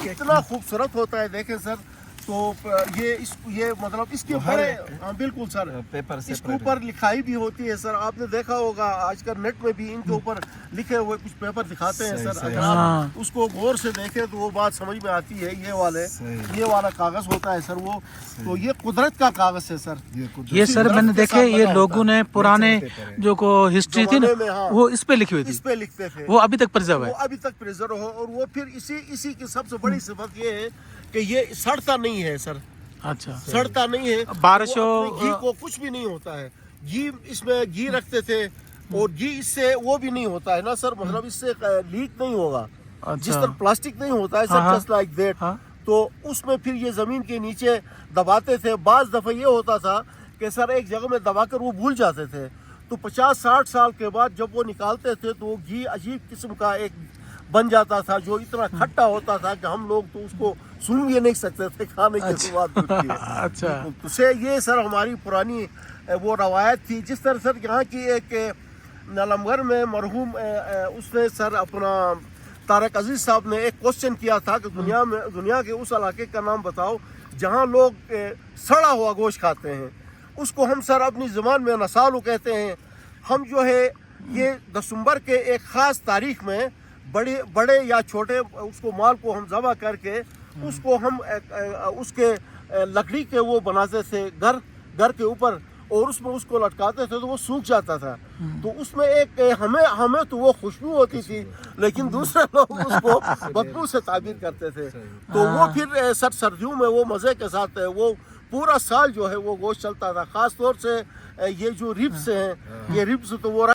اتنا خوبصورت ہوتا ہے دیکھیں سر. تو یہ مطلب اس کے بڑے بالکل سر پیپر سے اس کے اوپر لکھائی بھی ہوتی ہے سر. آپ نے دیکھا ہوگا آج کل نیٹ میں بھی ان کے اوپر لکھے ہوئے کچھ پیپر دکھاتے ہیں سر. اگر آپ اس کو غور سے دیکھیں تو وہ بات سمجھ میں آتی ہے. یہ والا کاغذ ہوتا ہے سر وہ. تو یہ قدرت کا کاغذ ہے سر. یہ سر میں نے دیکھے یہ لوگوں نے پرانے جو کو ہسٹری تھی نا وہ اس پہ لکھی ہوئی تھی, اس پہ لکھتے تھے. وہ ابھی تک پرزرو ہے. وہ ابھی تک پریزرو ہو. اور وہ پھر اسی کی سب سے بڑی صفت یہ ہے کہ یہ سڑتا نہیں ہے سر. اچھا سڑتا نہیں ہے. بارش ہو گھی کو کچھ بھی نہیں ہوتا ہے. گھی اس میں گھی رکھتے تھے اور گھی اس سے وہ بھی نہیں ہوتا ہے نا سر. مطلب اس سے لیک نہیں ہوگا جس طرح پلاسٹک نہیں ہوتا ہے سر. Just like that. تو اس میں پھر یہ زمین کے نیچے دباتے تھے. بعض دفعہ یہ ہوتا تھا کہ سر ایک جگہ میں دبا کر وہ بھول جاتے تھے. تو 50-60 سال کے بعد جب وہ نکالتے تھے تو وہ گھی عجیب قسم کا ایک بن جاتا تھا جو اتنا کھٹا ہوتا تھا کہ ہم لوگ تو اس کو سن بھی نہیں سکتے تھے کھانے کے بعد. اچھا تو سے یہ سر ہماری پرانی وہ روایت تھی. جس طرح سر یہاں کی ایک نلمگر میں مرحوم اس نے سر اپنا طارق عزیز صاحب نے ایک کوشچن کیا تھا کہ دنیا کے اس علاقے کا نام بتاؤ جہاں لوگ سڑا ہوا گوشت کھاتے ہیں. اس کو ہم سر اپنی زبان میں نسالو کہتے ہیں. ہم جو ہے یہ دسمبر کے ایک خاص تاریخ میں بڑے یا چھوٹے اس کو مال کو ہم ذبح کر کے اس کو ہم اس کے لکڑی کے وہ بناتے تھے گھر کے اوپر اور اس میں اس کو لٹکاتے تھے تو وہ سوکھ جاتا تھا. تو اس میں ایک ہمیں تو وہ خوشبو ہوتی تھی لیکن دوسرے لوگ اس کو بدبو سے تعبیر کرتے تھے. تو وہ پھر سردیوں میں وہ مزے کے ساتھ وہ پورا سال جو ہے وہ گوشت چلتا تھا. خاص طور سے یہ جو ربس ہیں یہ ربس تو وہ